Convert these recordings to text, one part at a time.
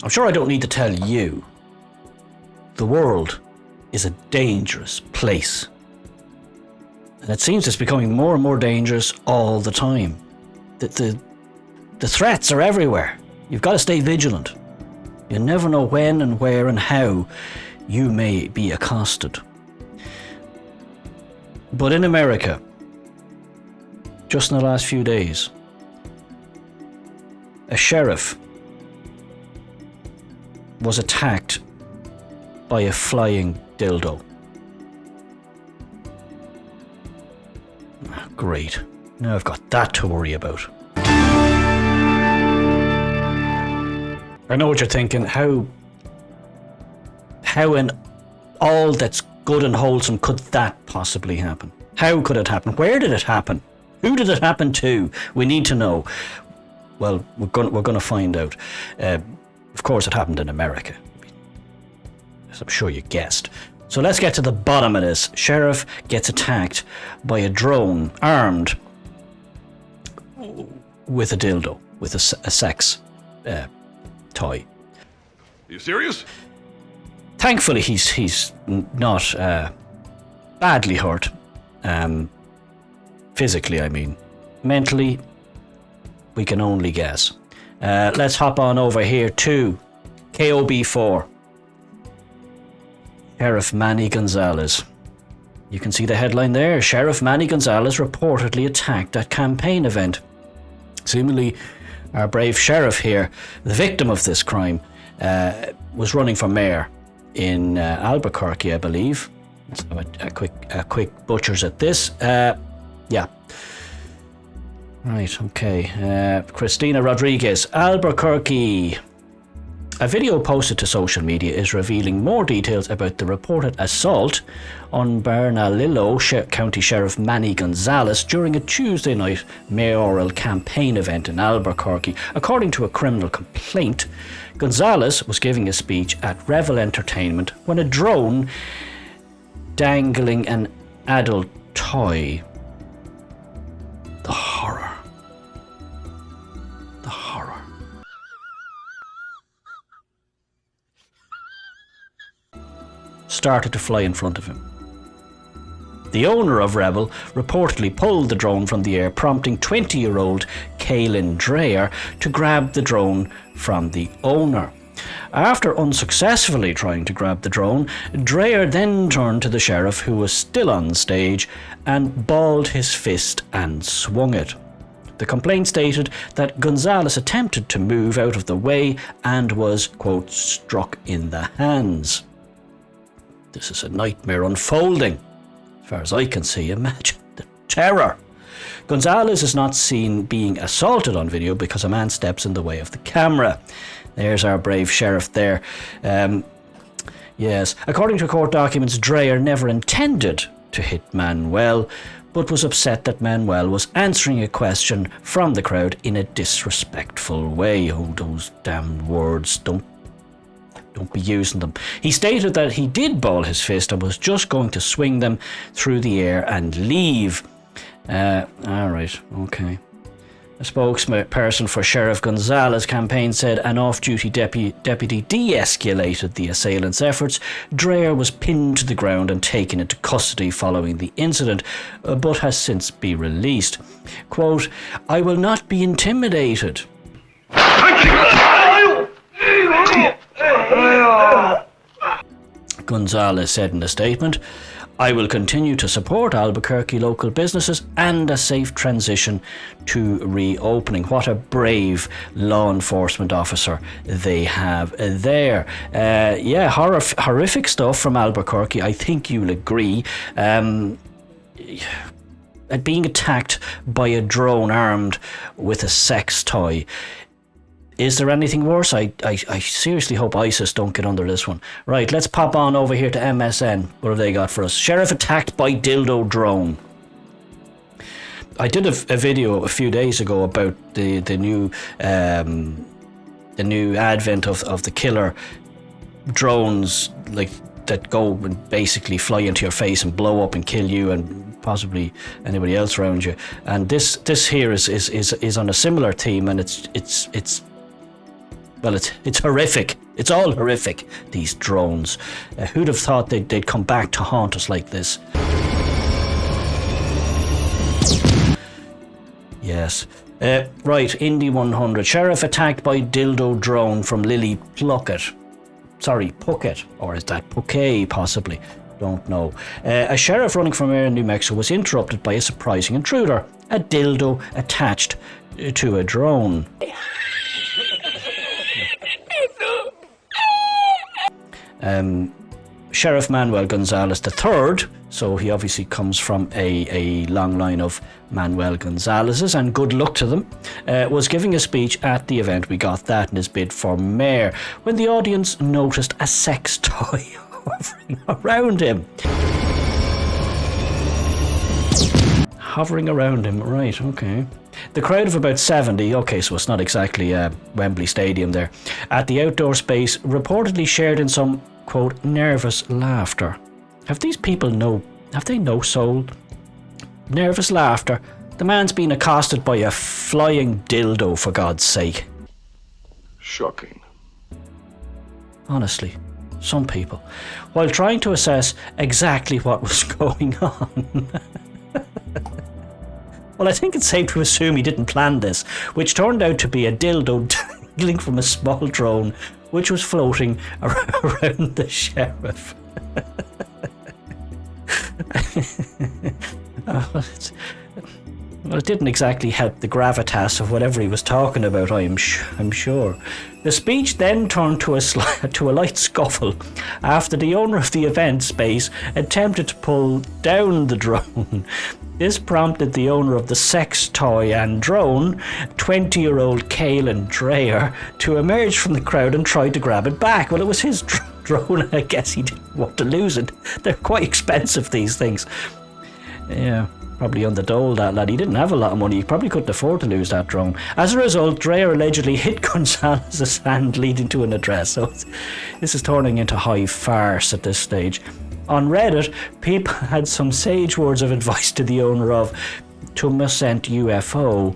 I'm sure I don't need to tell you. The world is a dangerous place. And it seems it's becoming more and more dangerous all the time. The threats are everywhere. You've got to stay vigilant. You never know when and where and how you may be accosted. But in America, just in the last few days, a sheriff was attacked by a flying dildo. Great. Now I've got that to worry about. I know what you're thinking. How in all that's good and wholesome could that possibly happen? How could it happen? Where did it happen? Who did it happen to? We need to know. Well, we're going to find out. Of course, it happened in America, as I'm sure you guessed. So let's get to the bottom of this. Sheriff gets attacked by a drone armed with a dildo, with a sex toy. Are you serious? Thankfully, he's not badly hurt. Physically, I mean. Mentally, we can only guess. Let's hop on over here to KOB4. Sheriff Manny Gonzalez. You can see the headline there. Sheriff Manny Gonzalez reportedly attacked at campaign event. Seemingly, our brave sheriff here, the victim of this crime, was running for mayor in Albuquerque, I believe. Let's have a quick butchers at this. Yeah. Right, okay. Christina Rodriguez, Albuquerque. A video posted to social media is revealing more details about the reported assault on Bernalillo County Sheriff Manny Gonzalez during a Tuesday night mayoral campaign event in Albuquerque. According to a criminal complaint, Gonzalez was giving a speech at Revel Entertainment when a drone dangling an adult toy. The horror. The horror. Started to fly in front of him. The owner of Rebel reportedly pulled the drone from the air, prompting 20-year-old Kaylin Dreyer to grab the drone from the owner. After unsuccessfully trying to grab the drone, Dreyer then turned to the sheriff, who was still on stage, and balled his fist and swung it. The complaint stated that Gonzalez attempted to move out of the way and was, quote, struck in the hands. This is a nightmare unfolding. As far as I can see, imagine the terror. Gonzalez is not seen being assaulted on video because a man steps in the way of the camera. There's our brave sheriff there. Yes, according to court documents, Dreyer never intended to hit Manuel, but was upset that Manuel was answering a question from the crowd in a disrespectful way. Oh, those damn words, don't be using them. He stated that he did ball his fist and was just going to swing them through the air and leave. Alright, okay. A spokesperson for Sheriff Gonzalez campaign said an off-duty deputy de-escalated the assailant's efforts. Dreyer was pinned to the ground and taken into custody following the incident, but has since been released. Quote, "I will not be intimidated." Gonzalez said in a statement, "I will continue to support Albuquerque local businesses and a safe transition to reopening." What a brave law enforcement officer they have there. Yeah, horrific stuff from Albuquerque. I think you'll agree. Being attacked by a drone armed with a sex toy. Is there anything worse? I seriously hope ISIS don't get under this one. Right, let's pop on over here to MSN. What have they got for us? Sheriff attacked by dildo drone. I did a video a few days ago about the new advent of the killer drones, like that go and basically fly into your face and blow up and kill you and possibly anybody else around you. And this here is on a similar theme, and it's Well, it's horrific. It's all horrific, these drones. Who'd have thought they'd come back to haunt us like this? Yes. Right, Indy 100. Sheriff attacked by dildo drone from Lily Puckett. Or is that Puckett, possibly? Don't know. A sheriff running from Air in New Mexico was interrupted by a surprising intruder. A dildo attached to a drone. Sheriff Manuel Gonzalez III, so he obviously comes from a long line of Manuel Gonzalez's, and good luck to them, was giving a speech at the event. We got that in his bid for mayor, when the audience noticed a sex toy hovering around him. Hovering around him, right, okay. The crowd of about 70, okay, so it's not exactly Wembley Stadium there, at the outdoor space reportedly shared in some, quote, nervous laughter. Have these people no soul? Nervous laughter. The man's been accosted by a flying dildo, for God's sake. Shocking. Honestly, some people. While trying to assess exactly what was going on. Well, I think it's safe to assume he didn't plan this, which turned out to be a dildo dangling from a small drone which was floating around the sheriff. Well, it didn't exactly help the gravitas of whatever he was talking about, I'm sure. The speech then turned to a light scuffle after the owner of the event space attempted to pull down the drone. This prompted the owner of the sex toy and drone, 20-year-old Kaylin Dreyer, to emerge from the crowd and try to grab it back. Well, it was his drone, I guess he didn't want to lose it. They're quite expensive, these things. Yeah, probably on the dole, that lad. He didn't have a lot of money. He probably couldn't afford to lose that drone. As a result, Dreyer allegedly hit Gonzalez's hand, leading to an address. So this is turning into high farce at this stage. On Reddit, people had some sage words of advice to the owner of Tumescent UFO.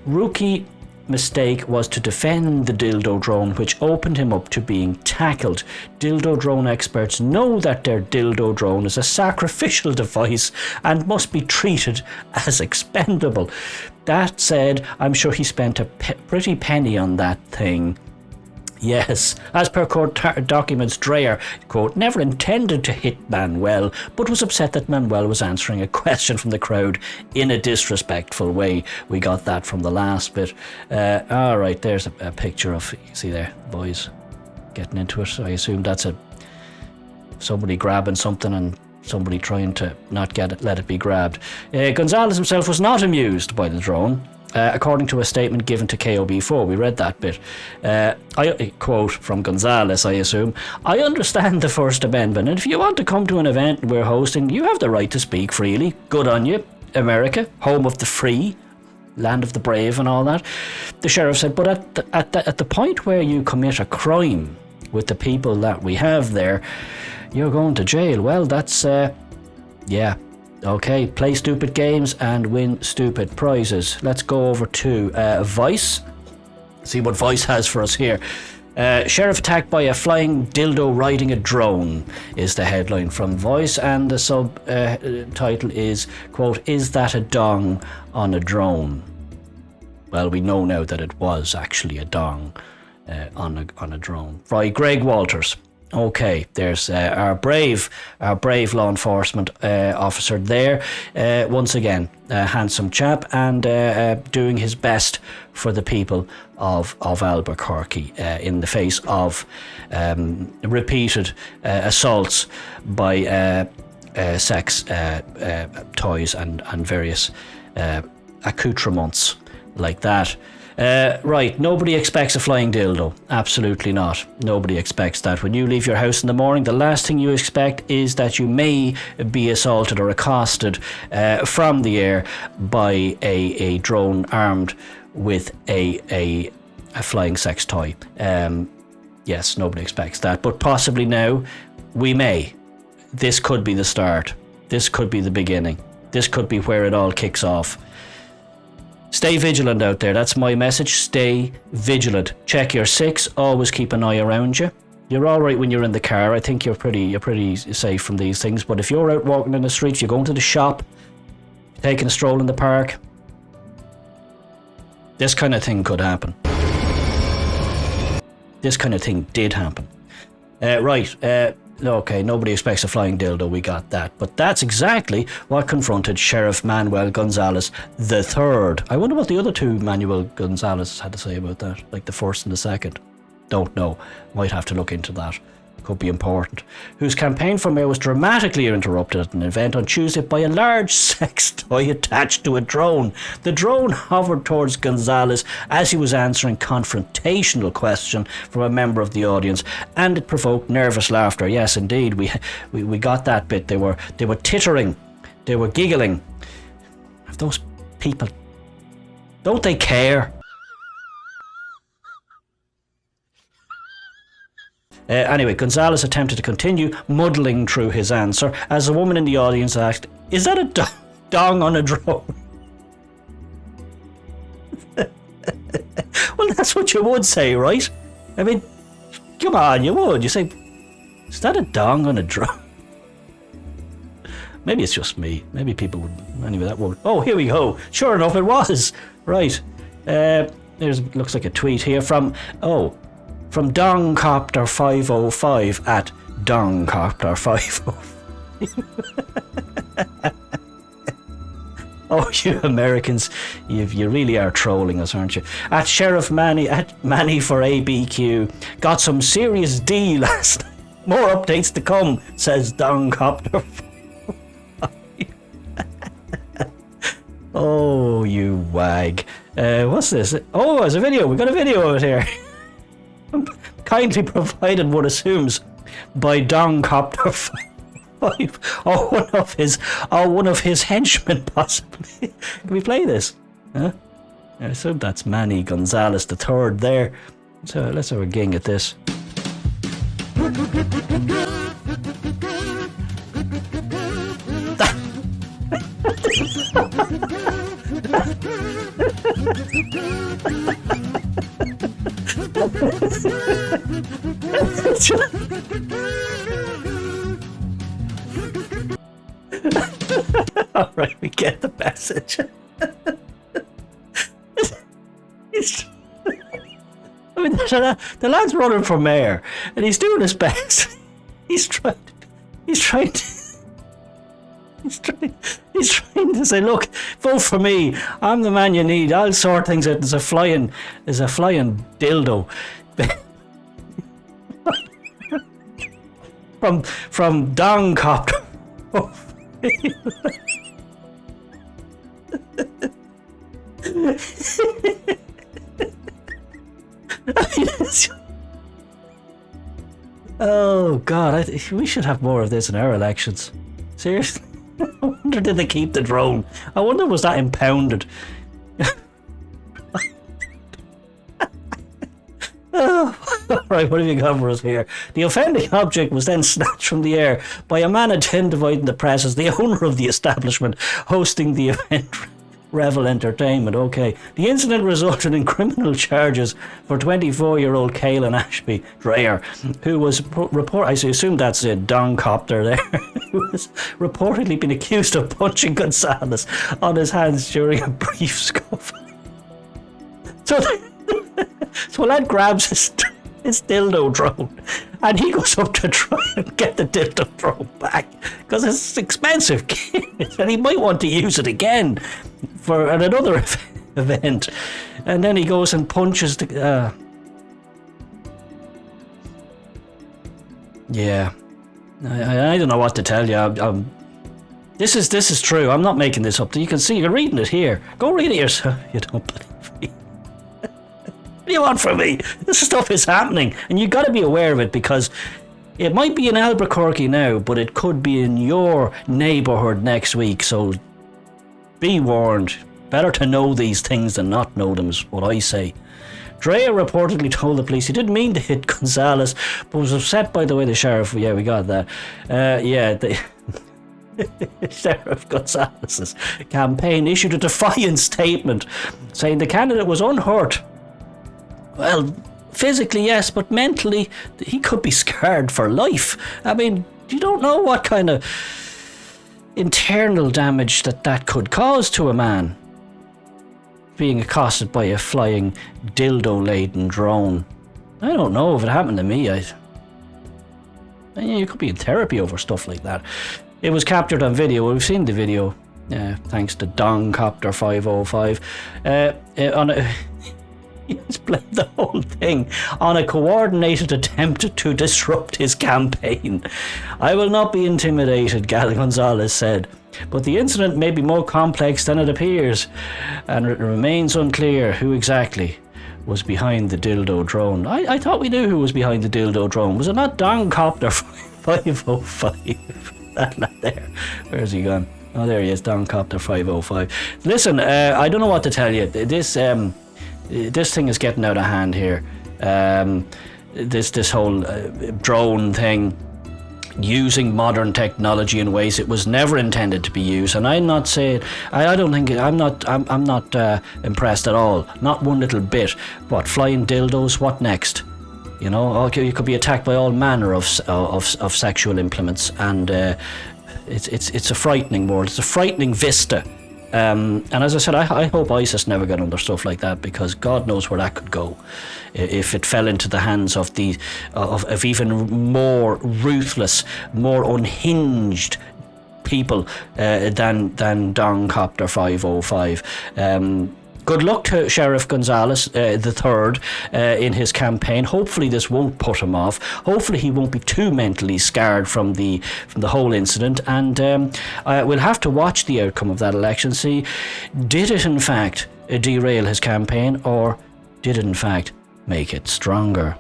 Rookie mistake was to defend the dildo drone, which opened him up to being tackled. Dildo drone experts know that their dildo drone is a sacrificial device and must be treated as expendable. That said, I'm sure he spent a pretty penny on that thing. Yes, as per court documents, Dreyer, quote, never intended to hit Manuel, but was upset that Manuel was answering a question from the crowd in a disrespectful way. We got that from the last bit. All right, there's a picture of, you see there, boys getting into it. I assume that's somebody grabbing something and somebody trying to not let it be grabbed. Gonzalez himself was not amused by the drone. According to a statement given to KOB4, we read that bit. I quote from Gonzalez, I assume, I understand the First Amendment, and if you want to come to an event we're hosting, you have the right to speak freely. Good on you. America, home of the free, land of the brave and all that. The sheriff said, but at the point where you commit a crime with the people that we have there, you're going to jail. Well, that's, yeah. Okay, play stupid games and win stupid prizes. Let's go over to Vice. See what Vice has for us here. Sheriff attacked by a flying dildo riding a drone is the headline from Vice, and the subtitle is, quote, is that a dong on a drone? Well, we know now that it was actually a dong on a drone. By Greg Walters. Okay, there's our brave law enforcement officer there. Once again, a handsome chap and doing his best for the people of Albuquerque in the face of repeated assaults by sex toys and various accoutrements like that. Right, nobody expects a flying dildo. Absolutely not. Nobody expects that. When you leave your house in the morning, the last thing you expect is that you may be assaulted or accosted from the air by a drone armed with a flying sex toy. Yes, nobody expects that. But possibly now, we may. This could be the start. This could be the beginning. This could be where it all kicks off. Stay vigilant out there. That's my message. Stay vigilant. Check your six. Always keep an eye around you. You're all right when you're in the car. I think you're pretty safe from these things. But if you're out walking in the streets, you're going to the shop, taking a stroll in the park, this kind of thing could happen. This kind of thing did happen. Okay, nobody expects a flying dildo, we got that. But that's exactly what confronted Sheriff Manuel Gonzalez III. I wonder what the other two Manuel Gonzalez had to say about that, like the first and the second. Don't know. Might have to look into that. Could be important. Whose campaign for mayor was dramatically interrupted at an event on Tuesday by a large sex toy attached to a drone. The drone hovered towards Gonzalez as he was answering confrontational question from a member of the audience, and it provoked nervous laughter. Yes, indeed, we got that bit. They were tittering, they were giggling. Have those people, don't they care? Anyway, Gonzalez attempted to continue muddling through his answer as a woman in the audience asked, "Is that a dong on a drone?" Well, that's what you would say, right? I mean, come on, you would. You say, "Is that a dong on a drone?" Maybe it's just me. Maybe people would. Anyway, that would. Oh, here we go. Sure enough, it was. Right. Looks like a tweet here from Dongcopter 505 at Dongcopter 505. Oh, you Americans, you really are trolling us, aren't you? At Sheriff Manny for ABQ, got some serious D last night. More updates to come, says Dongcopter. Oh, you wag. What's this? Oh, there's a video. We got a video of it here. Kindly provided, one assumes, by Dongcopter 5 or one of his henchmen, possibly. Can we play this? Huh? I assume that's Manny Gonzalez III there. So let's have a ging at this. All right, we get the message. I mean, the lad's running for mayor, and he's doing his best. He's trying to say, look, vote for me. I'm the man you need. I'll sort things out. There's a flying dildo. from Dongcopter. Oh God, we should have more of this in our elections. Seriously. I wonder, did they keep the drone? I wonder, was that impounded? Oh, right, what have you got for us here? The offending object was then snatched from the air by a man identified in the press as the owner of the establishment hosting the event, Revel Entertainment. Okay. The incident resulted in criminal charges for 24-year-old Kaylin Ashby Dreyer, who was I assume that's a Dongcopter there, who was reportedly been accused of punching Gonzalez on his hands during a brief scuffle. So a lad grabs his dildo drone and he goes up to try and get the dildo drone back because it's expensive and he might want to use it again for another event, and then he goes and punches the yeah, I don't know what to tell you. This is true. I'm not making this up. You can see, you're reading it here. Go read it yourself. You don't believe me. What do you want from me? This stuff is happening, and you got to be aware of it, because it might be in Albuquerque now, but it could be in your neighbourhood next week. So be warned. Better to know these things than not know them, is what I say. Dreyer reportedly told the police he didn't mean to hit Gonzalez, but was upset by the way the sheriff. Yeah, we got that. Sheriff Gonzalez's campaign issued a defiant statement saying the candidate was unhurt. Well, physically, yes, but mentally, he could be scarred for life. I mean, you don't know what kind of internal damage that could cause to a man. Being accosted by a flying dildo-laden drone. I don't know if it happened to me. You could be in therapy over stuff like that. It was captured on video. We've seen the video, thanks to Dongcopter 505. He's played the whole thing on a coordinated attempt to disrupt his campaign. I will not be intimidated, Gal Gonzalez said, but the incident may be more complex than it appears, and it remains unclear who exactly was behind the dildo drone. I thought we knew who was behind the dildo drone. Was it not Dongcopter 505? That lad there. Where's he gone? Oh, there he is, Dongcopter 505. Listen, I don't know what to tell you. This thing is getting out of hand here. This whole drone thing, using modern technology in ways it was never intended to be used. And I'm not saying, I'm not impressed at all. Not one little bit. What, flying dildos? What next? You know, you could be attacked by all manner of sexual implements, and it's a frightening world. It's a frightening vista. And as I said, I hope ISIS never got under stuff like that, because God knows where that could go if it fell into the hands of of even more ruthless, more unhinged people than Dongcopter 505. Good luck to Sheriff Gonzalez the third in his campaign. Hopefully this won't put him off. Hopefully he won't be too mentally scarred from the whole incident. And we'll have to watch the outcome of that election. See, did it in fact derail his campaign, or did it in fact make it stronger?